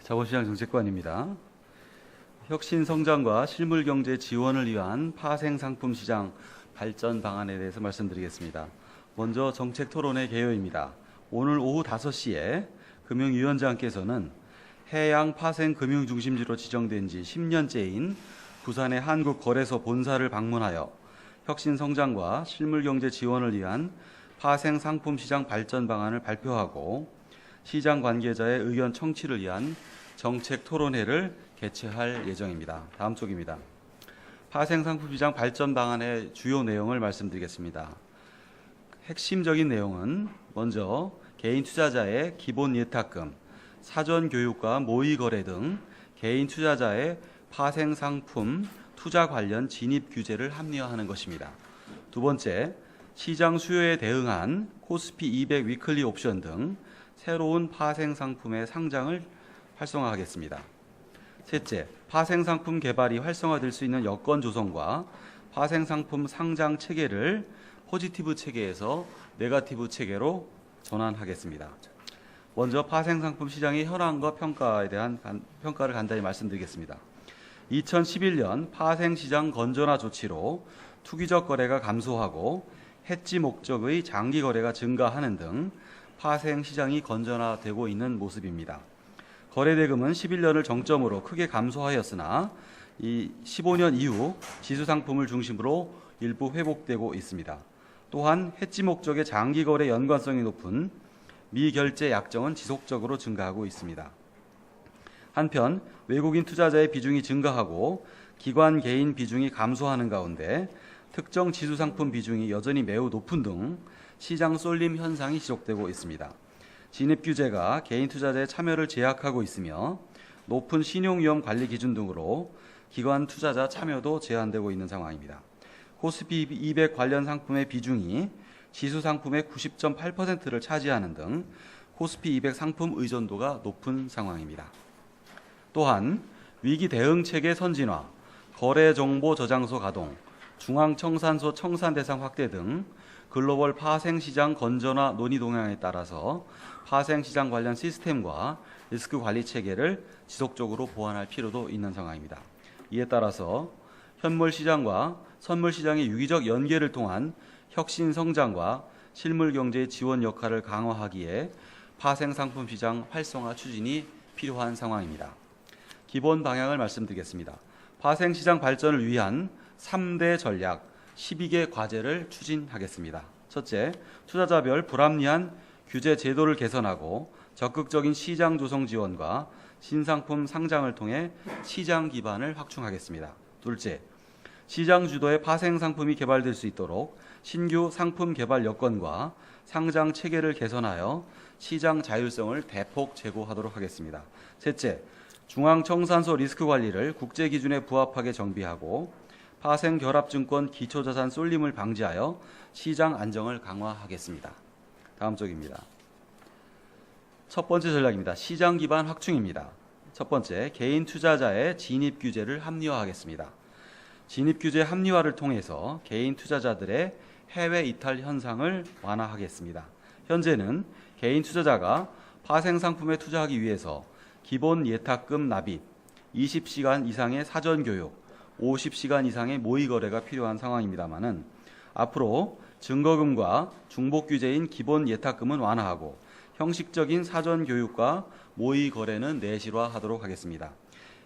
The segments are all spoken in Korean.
자본시장 정책관입니다. 혁신 성장과 실물 경제 지원을 위한 파생 상품 시장 발전 방안에 대해서 말씀드리겠습니다. 먼저 정책 토론회 개요입니다. 오늘 오후 5시에 금융위원장께서는 해양 파생 금융 중심지로 지정된 지 10년째인 부산의 한국거래소 본사를 방문하여 혁신 성장과 실물 경제 지원을 위한 파생 상품 시장 발전 방안을 발표하고 시장 관계자의 의견 청취를 위한 정책 토론회를 개최할 예정입니다. 다음 쪽입니다. 파생 상품 시장 발전 방안의 주요 내용을 말씀드리겠습니다. 핵심적인 내용은 먼저 개인 투자자의 기본 예탁금, 사전 교육과 모의 거래 등 개인 투자자의 파생 상품 투자 관련 진입 규제를 합리화하는 것입니다. 두 번째, 시장 수요에 대응한 코스피 200 위클리 옵션 등 새로운 파생 상품의 상장을 활성화하겠습니다. 셋째, 파생 상품 개발이 활성화될 수 있는 여건 조성과 파생 상품 상장 체계를 포지티브 체계에서 네거티브 체계로 전환하겠습니다. 먼저 파생 상품 시장의 현황과 평가에 대한 평가를 간단히 말씀드리겠습니다. 2011년 파생 시장 건전화 조치로 투기적 거래가 감소하고 해지 목적의 장기 거래가 증가하는 등 파생 시장이 건전화되고 있는 모습입니다. 거래 대금은 11년을 정점으로 크게 감소하였으나 이 15년 이후 지수 상품을 중심으로 일부 회복되고 있습니다. 또한 해지 목적의 장기 거래 연관성이 높은 미결제 약정은 지속적으로 증가하고 있습니다. 한편 외국인 투자자의 비중이 증가하고 기관 개인 비중이 감소하는 가운데 특정 지수 상품 비중이 여전히 매우 높은 등 시장 쏠림 현상이 지속되고 있습니다. 진입 규제가 개인 투자자의 참여를 제약하고 있으며 높은 신용위험 관리 기준 등으로 기관 투자자 참여도 제한되고 있는 상황입니다. 코스피 200 관련 상품의 비중이 지수 상품의 90.8%를 차지하는 등 코스피 200 상품 의존도가 높은 상황입니다. 또한 위기 대응 체계 선진화, 거래 정보 저장소 가동, 중앙청산소 청산 대상 확대 등 글로벌 파생 시장 건전화 논의 동향에 따라서 파생 시장 관련 시스템과 리스크 관리 체계를 지속적으로 보완할 필요도 있는 상황입니다. 이에 따라서 현물 시장과 선물 시장의 유기적 연계를 통한 혁신 성장과 실물 경제의 지원 역할을 강화하기에 파생 상품 시장 활성화 추진이 필요한 상황입니다. 기본 방향을 말씀드리겠습니다. 파생 시장 발전을 위한 3대 전략 12개 과제를 추진하겠습니다. 첫째, 투자자별 불합리한 규제 제도를 개선하고 적극적인 시장 조성 지원과 신상품 상장을 통해 시장 기반을 확충하겠습니다. 둘째, 시장 주도의 파생 상품이 개발될 수 있도록 신규 상품 개발 여건과 상장 체계를 개선하여 시장 자율성을 대폭 제고하도록 하겠습니다. 셋째, 중앙청산소 리스크 관리를 국제 기준에 부합하게 정비하고 파생 결합증권 기초자산 쏠림을 방지하여 시장 안정을 강화하겠습니다. 다음 쪽입니다. 첫 번째 전략입니다. 시장 기반 확충입니다. 첫 번째, 개인 투자자의 진입 규제를 합리화하겠습니다. 진입 규제 합리화를 통해서 개인 투자자들의 해외 이탈 현상을 완화하겠습니다. 현재는 개인 투자자가 파생 상품에 투자하기 위해서 기본 예탁금 납입, 20시간 이상의 사전 교육, 50시간 이상의 모의 거래가 필요한 상황입니다만은 앞으로 증거금과 중복 규제인 기본 예탁금은 완화하고 형식적인 사전 교육과 모의 거래는 내실화하도록 하겠습니다.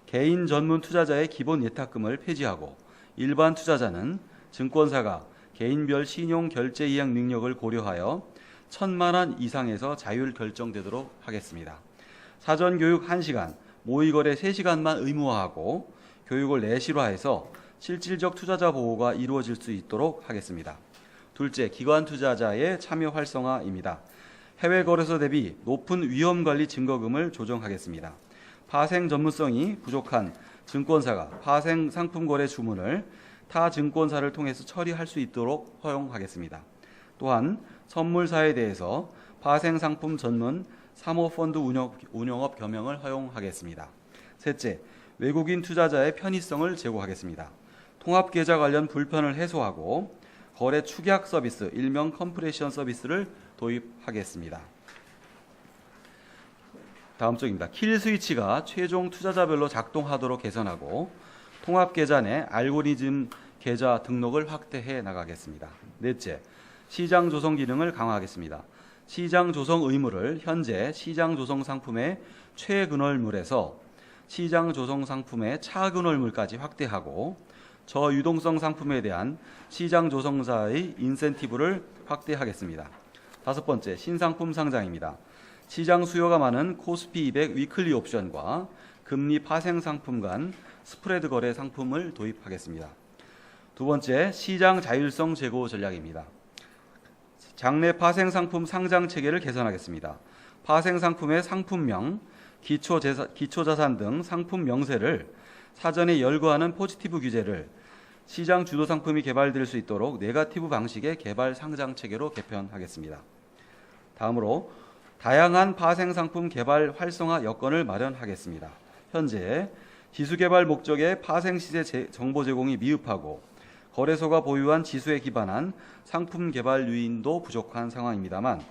개인 전문 투자자의 기본 예탁금을 폐지하고 일반 투자자는 증권사가 개인별 신용 결제 이행 능력을 고려하여 1,000만 원 이상에서 자율 결정되도록 하겠습니다. 사전 교육 1시간, 모의 거래 3시간만 의무화하고 교육을 내실화해서 실질적 투자자 보호가 이루어질 수 있도록 하겠습니다. 둘째, 기관 투자자의 참여 활성화입니다. 해외 거래소 대비 높은 위험 관리 증거금을 조정하겠습니다. 파생 전문성이 부족한 증권사가 파생 상품 거래 주문을 타 증권사를 통해서 처리할 수 있도록 허용하겠습니다. 또한 선물사에 대해서 파생 상품 전문 사모펀드 운영업 겸용을 허용하겠습니다. 셋째, 외국인 투자자의 편의성을 제고하겠습니다. 통합계좌 관련 불편을 해소하고 거래 축약 서비스, 일명 컴프레션 서비스를 도입하겠습니다. 다음 쪽입니다. 킬 스위치가 최종 투자자별로 작동하도록 개선하고 통합 계좌 내 알고리즘 계좌 등록을 확대해 나가겠습니다. 넷째, 시장 조성 기능을 강화하겠습니다. 시장 조성 의무를 현재 시장 조성 상품의 최근월물에서 시장 조성 상품의 차근월물까지 확대하고 저유동성 상품에 대한 시장 조성사의 인센티브를 확대하겠습니다. 다섯 번째, 신상품 상장입니다. 시장 수요가 많은 코스피 200 위클리 옵션과 금리 파생 상품 간 스프레드 거래 상품을 도입하겠습니다. 두 번째, 시장 자율성 제고 전략입니다. 장내 파생 상품 상장 체계를 개선하겠습니다. 파생 상품의 상품명, 기초자산 등 상품 명세를 사전에 열거하는 포지티브 규제를 시장 주도 상품이 개발될 수 있도록 네거티브 방식의 개발 상장 체계로 개편하겠습니다. 다음으로 다양한 파생 상품 개발 활성화 여건을 마련하겠습니다. 현재 지수 개발 목적의 파생 시세 정보 제공이 미흡하고 거래소가 보유한 지수에 기반한 상품 개발 유인도 부족한 상황입니다만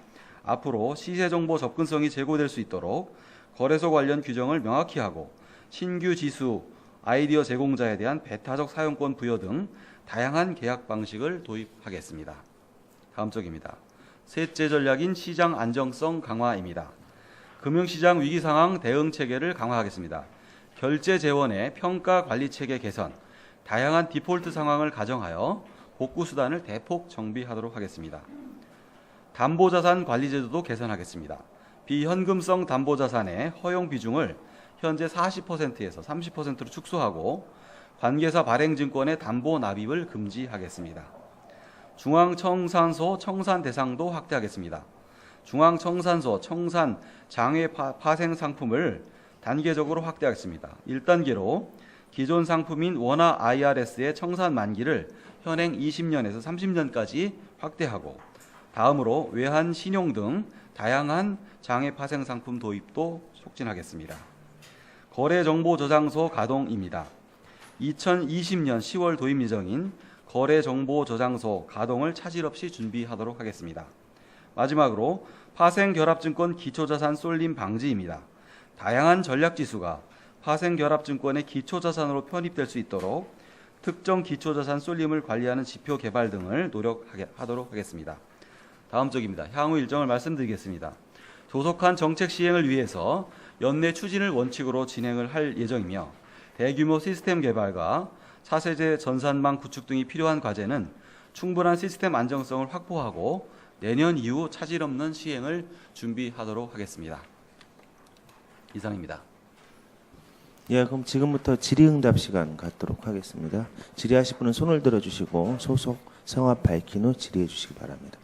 앞으로 시세 정보 접근성이 제고될 수 있도록 거래소 관련 규정을 명확히 하고 신규 지수 아이디어 제공자에 대한 배타적 사용권 부여 등 다양한 계약 방식을 도입하겠습니다. 다음 쪽입니다. 셋째 전략인 시장 안정성 강화입니다. 금융시장 위기 상황 대응 체계를 강화하겠습니다. 결제 재원의 평가 관리 체계 개선, 다양한 디폴트 상황을 가정하여 복구 수단을 대폭 정비하도록 하겠습니다. 담보자산 관리 제도도 개선하겠습니다. 비현금성 담보자산의 허용 비중을 현재 40%에서 30%로 축소하고 관계사 발행증권의 담보 납입을 금지하겠습니다. 중앙청산소 청산 대상도 확대하겠습니다. 중앙청산소 청산 장외 파생 상품을 단계적으로 확대하겠습니다. 1단계로 기존 상품인 원화 IRS의 청산 만기를 현행 20년에서 30년까지 확대하고 다음으로 외환 신용 등 다양한 장외 파생 상품 도입도 촉진하겠습니다. 거래정보저장소 가동입니다. 2020년 10월 도입 예정인 거래정보저장소 가동을 차질 없이 준비하도록 하겠습니다. 마지막으로 파생결합증권 기초자산 쏠림 방지입니다. 다양한 전략지수가 파생결합증권의 기초자산으로 편입될 수 있도록 특정 기초자산 쏠림을 관리하는 지표 개발 등을 노력하도록 하겠습니다. 다음 쪽입니다. 향후 일정을 말씀드리겠습니다. 조속한 정책 시행을 위해서 연내 추진을 원칙으로 진행을 할 예정이며 대규모 시스템 개발과 차세대 전산망 구축 등이 필요한 과제는 충분한 시스템 안정성을 확보하고 내년 이후 차질 없는 시행을 준비하도록 하겠습니다. 이상입니다. 예, 그럼 지금부터 질의응답 시간 갖도록 하겠습니다. 질의하실 분은 손을 들어주시고 소속 성함 밝힌 후 질의해 주시기 바랍니다.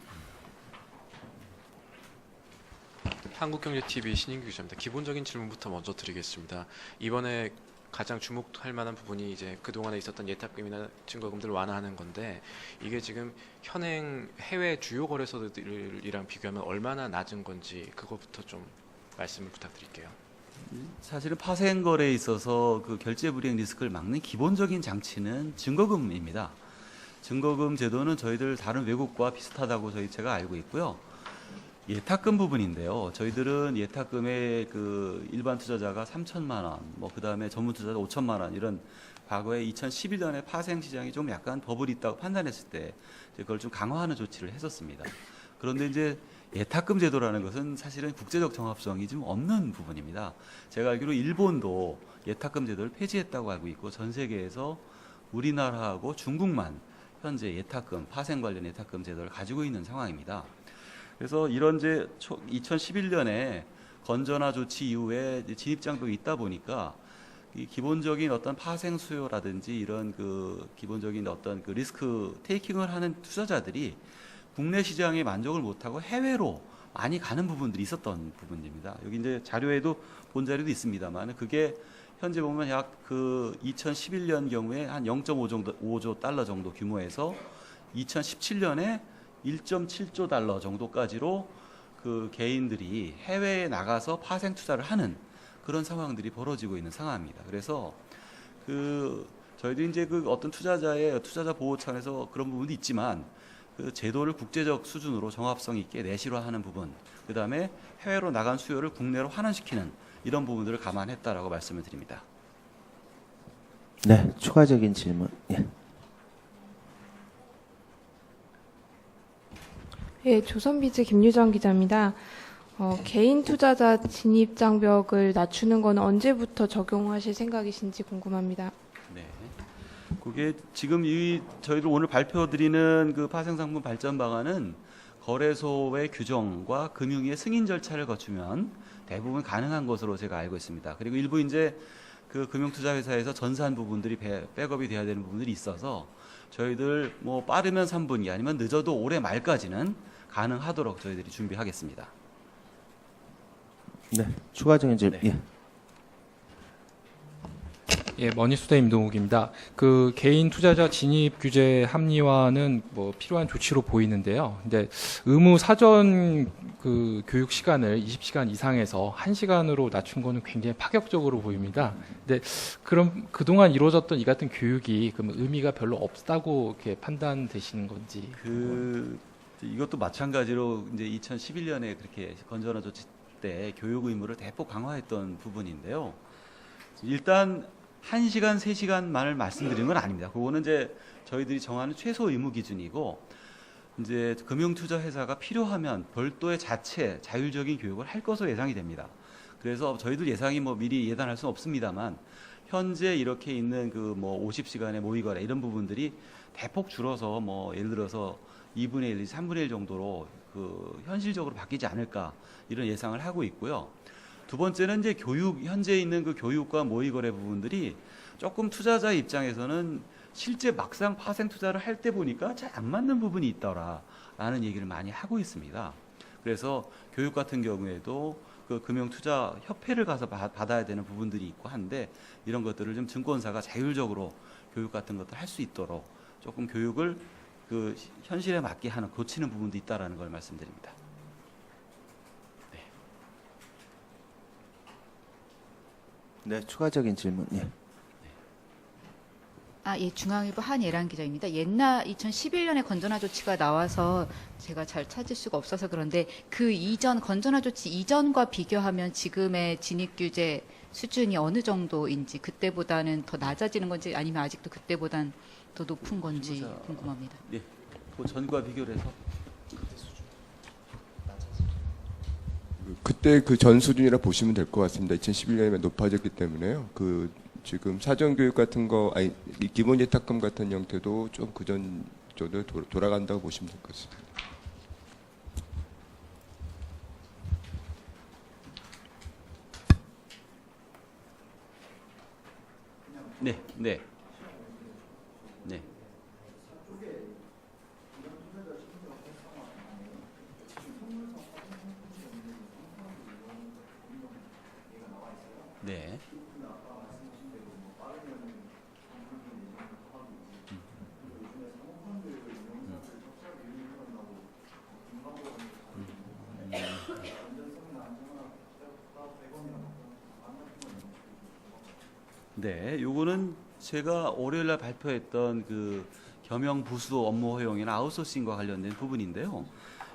한국경제TV 신인규 기자입니다. 기본적인 질문부터 먼저 드리겠습니다. 이번에 가장 주목할 만한 부분이 이제 그동안에 있었던 예탁금이나 증거금들을 완화하는 건데 이게 지금 현행 해외 주요 거래소들이랑 비교하면 얼마나 낮은 건지 그것부터 좀 말씀을 부탁드릴게요. 사실은 파생 거래에 있어서 그 결제 불이행 리스크를 막는 기본적인 장치는 증거금입니다. 증거금 제도는 저희들 다른 외국과 비슷하다고 제가 알고 있고요. 예탁금 부분인데요. 저희들은 예탁금의 그 일반 투자자가 3천만 원, 그 다음에 전문 투자자 5천만 원 이런 과거에 2011년에 파생 시장이 좀 약간 버블이 있다고 판단했을 때 그걸 좀 강화하는 조치를 했었습니다. 그런데 이제 예탁금 제도라는 것은 사실은 국제적 정합성이 좀 없는 부분입니다. 제가 알기로 일본도 예탁금 제도를 폐지했다고 알고 있고 전 세계에서 우리나라하고 중국만 현재 예탁금, 파생 관련 예탁금 제도를 가지고 있는 상황입니다. 그래서 이런 이제 2011년에 건전화 조치 이후에 진입장벽이 있다 보니까 이 기본적인 어떤 파생 수요라든지 이런 그 기본적인 어떤 그 리스크 테이킹을 하는 투자자들이 국내 시장에 만족을 못하고 해외로 많이 가는 부분들이 있었던 부분입니다. 여기 이제 자료에도 본 자료도 있습니다만 그게 현재 보면 약 그 2011년 경우에 한 0.5조 달러 정도 규모에서 2017년에 1.7조 달러 정도까지로 그 개인들이 해외에 나가서 파생 투자를 하는 그런 상황들이 벌어지고 있는 상황입니다. 그래서 그 저희도 이제 그 어떤 투자자의 투자자 보호 차원에서 그런 부분도 있지만 그 제도를 국제적 수준으로 정합성 있게 내실화하는 부분, 그 다음에 해외로 나간 수요를 국내로 환원시키는 이런 부분들을 감안했다라고 말씀을 드립니다. 네, 추가적인 질문. 예. 예, 조선비즈 김유정 기자입니다. 개인 투자자 진입 장벽을 낮추는 건 언제부터 적용하실 생각이신지 궁금합니다. 네. 그게 지금 저희들 오늘 발표드리는 그 파생상품 발전 방안은 거래소의 규정과 금융위의 승인 절차를 거치면 대부분 가능한 것으로 제가 알고 있습니다. 그리고 일부 이제 그 금융투자회사에서 전산 부분들이 백업이 돼야 되는 부분들이 있어서 저희들 뭐 빠르면 3분기 아니면 늦어도 올해 말까지는 가능하도록 저희들이 준비하겠습니다. 네, 추가적인 질문. 네. 예. 예, 머니수대 임동욱입니다. 그 개인 투자자 진입 규제 합리화는 뭐 필요한 조치로 보이는데요. 근데 의무 사전 그 교육 시간을 20시간 이상에서 1시간으로 낮춘 거는 굉장히 파격적으로 보입니다. 근데 그럼 그동안 이루어졌던 이 같은 교육이 그럼 의미가 별로 없다고 이렇게 판단되시는 건지. 이것도 마찬가지로 이제 2011년에 그렇게 건전화 조치 때 교육 의무를 대폭 강화했던 부분인데요. 일단 1시간, 3시간만을 말씀드리는 건 아닙니다. 그거는 이제 저희들이 정하는 최소 의무 기준이고, 이제 금융투자회사가 필요하면 별도의 자율적인 교육을 할 것으로 예상이 됩니다. 그래서 저희들 예상이 뭐 미리 예단할 수는 없습니다만, 현재 이렇게 있는 그 뭐 50시간의 모의거래 이런 부분들이 대폭 줄어서 뭐 예를 들어서 2분의 1, 3분의 1 정도로 그 현실적으로 바뀌지 않을까 이런 예상을 하고 있고요. 두 번째는 이제 현재 있는 그 교육과 모의거래 부분들이 조금 투자자 입장에서는 실제 막상 파생 투자를 할 때 보니까 잘 안 맞는 부분이 있더라라는 얘기를 많이 하고 있습니다. 그래서 교육 같은 경우에도 그 금융투자협회를 가서 받아야 되는 부분들이 있고 한데 이런 것들을 좀 증권사가 자율적으로 교육 같은 것들 할 수 있도록 조금 교육을 그 현실에 맞게 하는 고치는 부분도 있다라는 걸 말씀드립니다. 네, 추가적인 질문. 예. 예, 중앙일보 한예란 기자입니다. 옛날 2011년에 건전화 조치가 나와서 제가 잘 찾을 수가 없어서 그런데 그 이전 건전화 조치 이전과 비교하면 지금의 진입 규제 수준이 어느 정도인지, 그때보다는 더 낮아지는 건지 아니면 아직도 그때보단 더 높은 건지 궁금합니다. 네, 그 전과 비교를 해서 그때 그 전 수준이라 보시면 될 것 같습니다. 2011년에 높아졌기 때문에요. 그 지금 사전 교육 같은 거, 아니 기본 예탁금 같은 형태도 좀 그전 정도 돌아간다고 보시면 될 것 같습니다. 네, 네, 네. 네. 네, 요거는 제가 월요일 날 발표했던 그 겸용 부수 업무 허용이나 아웃소싱과 관련된 부분인데요.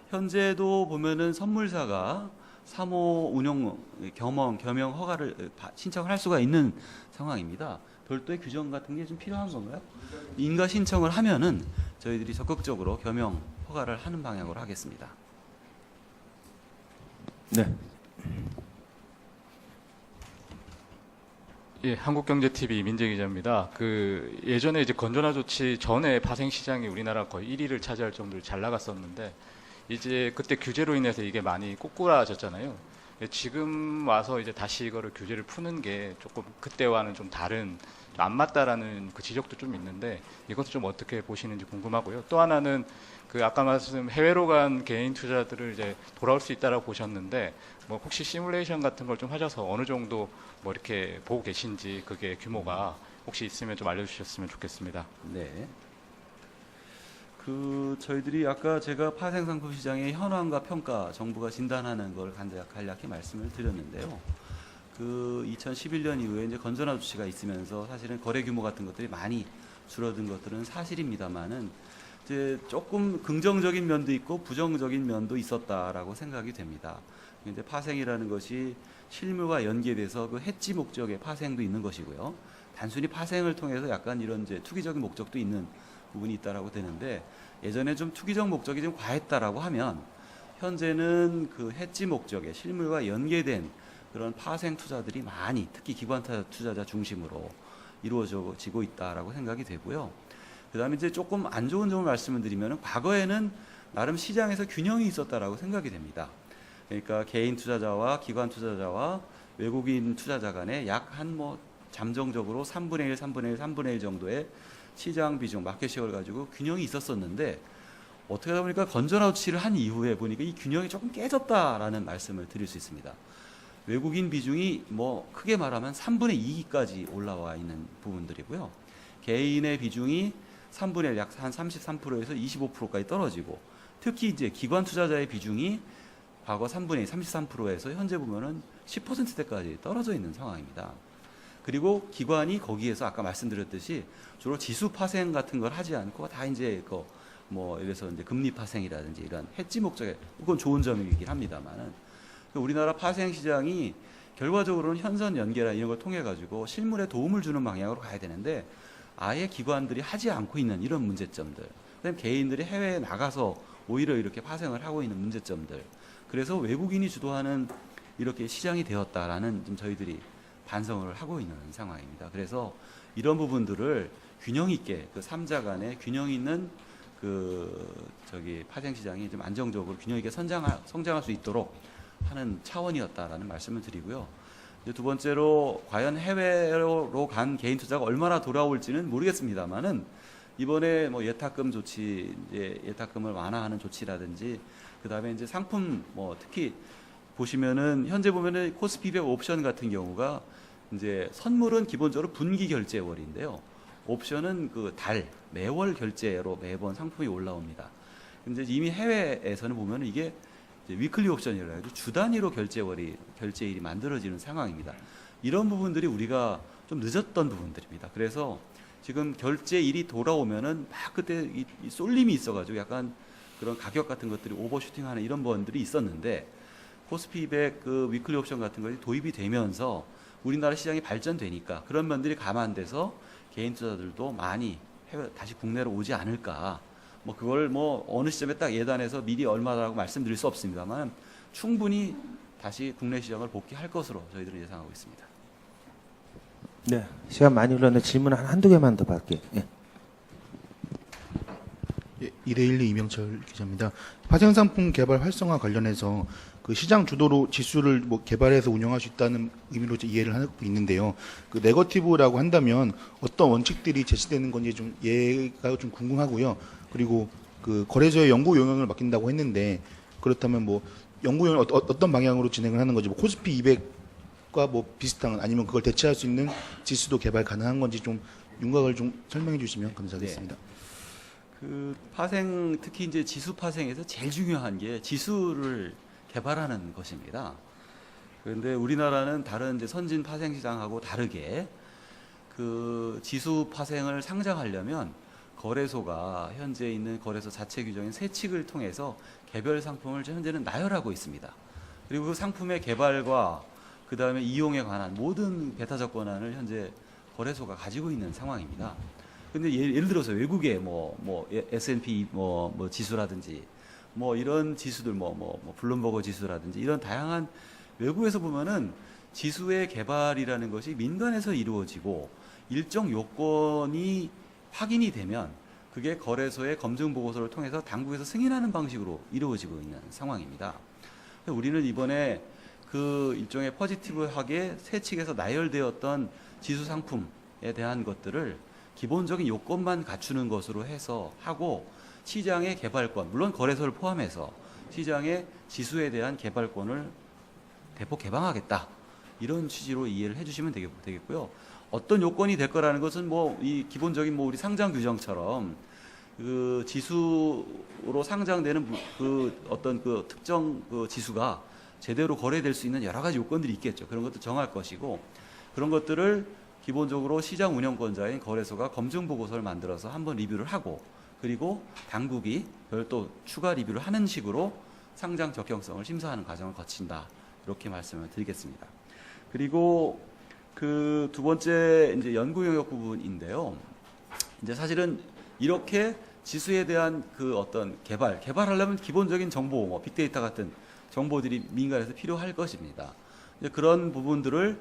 현재도 보면은 선물사가 사모 운영 겸용 허가를 신청을 할 수가 있는 상황입니다. 별도의 규정 같은 게 좀 필요한 건가요? 인가 신청을 하면은 저희들이 적극적으로 겸용 허가를 하는 방향으로 하겠습니다. 네. 예, 한국경제TV 민재 기자입니다. 그 예전에 이제 건전화 조치 전에 파생 시장이 우리나라 거의 1위를 차지할 정도로 잘 나갔었는데 이제 그때 규제로 인해서 이게 많이 꼬꾸라졌잖아요. 지금 와서 이제 다시 이거를 규제를 푸는 게 조금 그때와는 좀 다른, 좀 안 맞다라는 그 지적도 좀 있는데 이것도 좀 어떻게 보시는지 궁금하고요. 또 하나는 그 아까 말씀 해외로 간 개인 투자들을 이제 돌아올 수 있다라고 보셨는데 뭐 혹시 시뮬레이션 같은 걸 좀 하셔서 어느 정도 뭐 이렇게 보고 계신지, 그게 규모가 혹시 있으면 좀 알려주셨으면 좋겠습니다. 네. 그 저희들이 아까 제가 파생상품 시장의 현황과 평가 정부가 진단하는 걸 간략히 말씀을 드렸는데요. 그 2011년 이후에 이제 건전화 조치가 있으면서 사실은 거래 규모 같은 것들이 많이 줄어든 것들은 사실입니다만은 이제 조금 긍정적인 면도 있고 부정적인 면도 있었다라고 생각이 됩니다. 이제 파생이라는 것이 실물과 연계돼서 그 해지 목적의 파생도 있는 것이고요. 단순히 파생을 통해서 약간 이런 이제 투기적인 목적도 있는 부분이 있다라고 되는데, 예전에 좀 투기적 목적이 좀 과했다라고 하면 현재는 그 해지 목적의 실물과 연계된 그런 파생 투자들이 많이, 특히 기관 투자자 중심으로 이루어지고 있다라고 생각이 되고요. 그다음에 이제 조금 안 좋은 점을 말씀을 드리면, 과거에는 나름 시장에서 균형이 있었다라고 생각이 됩니다. 그러니까 개인 투자자와 기관 투자자와 외국인 투자자 간에 약 한 뭐 잠정적으로 3분의 1, 3분의 1, 3분의 1 정도의 시장 비중, 마켓쉐어를 가지고 균형이 있었었는데, 어떻게 하다 보니까 건전아웃치를 한 이후에 보니까 이 균형이 조금 깨졌다라는 말씀을 드릴 수 있습니다. 외국인 비중이 뭐 크게 말하면 3분의 2까지 올라와 있는 부분들이고요. 개인의 비중이 3분의 1, 약 한 33%에서 25%까지 떨어지고, 특히 이제 기관 투자자의 비중이 과거 3분의 2, 33%에서 현재 보면은 10%대까지 떨어져 있는 상황입니다. 그리고 기관이 거기에서 아까 말씀드렸듯이 주로 지수 파생 같은 걸 하지 않고 다 이제 뭐 이래서 이제 금리 파생이라든지 이런 해지 목적에, 그건 좋은 점이긴 합니다만은, 우리나라 파생 시장이 결과적으로는 현선 연계나 이런 걸 통해 가지고 실물에 도움을 주는 방향으로 가야 되는데, 아예 기관들이 하지 않고 있는 이런 문제점들, 그다음에 개인들이 해외에 나가서 오히려 이렇게 파생을 하고 있는 문제점들, 그래서 외국인이 주도하는 이렇게 시장이 되었다라는 좀 저희들이 반성을 하고 있는 상황입니다. 그래서 이런 부분들을 균형 있게, 그 3자 간의 균형 있는 파생 시장이 좀 안정적으로 균형 있게 성장할 수 있도록 하는 차원이었다라는 말씀을 드리고요. 이제 두 번째로, 과연 해외로 간 개인 투자가 얼마나 돌아올지는 모르겠습니다만은, 이번에 뭐 예탁금 조치, 이제 예탁금을 완화하는 조치라든지, 그 다음에 이제 상품, 뭐 특히 보시면은 현재 보면은 코스피백 옵션 같은 경우가 이제 선물은 기본적으로 분기 결제월인데요. 옵션은 그 매월 결제로 매번 상품이 올라옵니다. 근데 이미 해외에서는 보면은 이게 이제 위클리 옵션이라 해도 주 단위로 결제일이 만들어지는 상황입니다. 이런 부분들이 우리가 좀 늦었던 부분들입니다. 그래서 지금 결제일이 돌아오면은 막 그때 이 쏠림이 있어가지고 약간 그런 가격 같은 것들이 오버슈팅하는 이런 부분들이 있었는데, 코스피백 그 위클리 옵션 같은 것이 도입이 되면서 우리나라 시장이 발전되니까 그런 면들이 감안돼서 개인 투자들도 많이 다시 국내로 오지 않을까. 뭐 그걸 뭐 어느 시점에 딱 예단해서 미리 얼마라고 말씀드릴 수 없습니다만, 충분히 다시 국내 시장을 복귀할 것으로 저희들은 예상하고 있습니다. 네, 시간 많이 흘렀는데 질문 한두 개만 더 받을게요. 예. 예, 2대1 이명철 기자입니다. 파생상품 개발 활성화 관련해서 그 시장 주도로 지수를 뭐 개발해서 운영할 수 있다는 의미로 이해를 하고 있는데요. 그 네거티브라고 한다면 어떤 원칙들이 제시되는 건지 좀 이해가 좀 궁금하고요. 그리고 그 거래소의 연구 용역을 맡긴다고 했는데, 그렇다면 뭐 연구 용역 어떤 방향으로 진행을 하는 건지, 뭐 코스피 200과 뭐 비슷한, 아니면 그걸 대체할 수 있는 지수도 개발 가능한 건지 좀 윤곽을 좀 설명해 주시면 감사하겠습니다. 네. 그 파생, 특히 이제 지수 파생에서 제일 중요한 게 지수를 개발하는 것입니다. 그런데 우리나라는 다른 이제 선진 파생 시장하고 다르게 그 지수 파생을 상장하려면 거래소가 현재 있는 거래소 자체 규정인 세칙을 통해서 개별 상품을 현재는 나열하고 있습니다. 그리고 그 상품의 개발과 그 다음에 이용에 관한 모든 배타적 권한을 현재 거래소가 가지고 있는 상황입니다. 근데 예를 들어서 외국의 뭐 S&P 뭐 지수라든지 뭐 이런 지수들 뭐 블룸버그 지수라든지 이런 다양한 외국에서 보면은 지수의 개발이라는 것이 민간에서 이루어지고 일정 요건이 확인이 되면 그게 거래소의 검증 보고서를 통해서 당국에서 승인하는 방식으로 이루어지고 있는 상황입니다. 우리는 이번에 그 일종의 포지티브하게 세칙에서 나열되었던 지수 상품에 대한 것들을 기본적인 요건만 갖추는 것으로 해서 하고, 시장의 개발권, 물론 거래소를 포함해서 시장의 지수에 대한 개발권을 대폭 개방하겠다, 이런 취지로 이해를 해주시면 되겠고요. 어떤 요건이 될 거라는 것은 뭐 이 기본적인 뭐 우리 상장 규정처럼 그 지수로 상장되는 그 어떤 그 특정 그 지수가 제대로 거래될 수 있는 여러 가지 요건들이 있겠죠. 그런 것도 정할 것이고, 그런 것들을 기본적으로 시장 운영권자인 거래소가 검증 보고서를 만들어서 한번 리뷰를 하고, 그리고 당국이 별도 추가 리뷰를 하는 식으로 상장 적격성을 심사하는 과정을 거친다, 이렇게 말씀을 드리겠습니다. 그리고 그 두 번째 이제 연구 영역 부분인데요. 이제 사실은 이렇게 지수에 대한 그 어떤 개발하려면 기본적인 정보, 뭐 빅데이터 같은 정보들이 민간에서 필요할 것입니다. 이제 그런 부분들을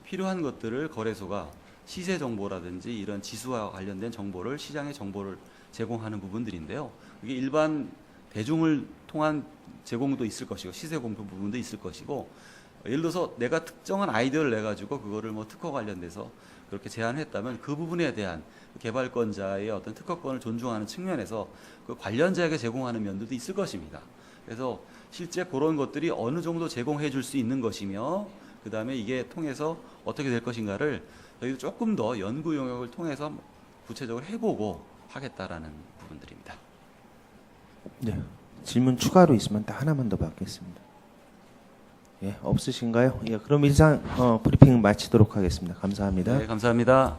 필요한 것들을 거래소가 시세 정보라든지 이런 지수와 관련된 정보를 시장의 정보를 제공하는 부분들인데요. 이게 일반 대중을 통한 제공도 있을 것이고 시세 공표 부분도 있을 것이고 예를 들어서 내가 특정한 아이디어를 내 가지고 그거를 뭐 특허 관련돼서 그렇게 제안했다면 그 부분에 대한 개발권자의 어떤 특허권을 존중하는 측면에서 그 관련자에게 제공하는 면들도 있을 것입니다. 그래서 실제 그런 것들이 어느 정도 제공해 줄 수 있는 것이며 그 다음에 이게 통해서 어떻게 될 것인가를 저희도 조금 더 연구 영역을 통해서 구체적으로 해보고 하겠다라는 부분들입니다. 네. 질문 추가로 있으면 딱 하나만 더 받겠습니다. 예, 없으신가요? 예, 그럼 이상 브리핑 마치도록 하겠습니다. 감사합니다. 네, 감사합니다.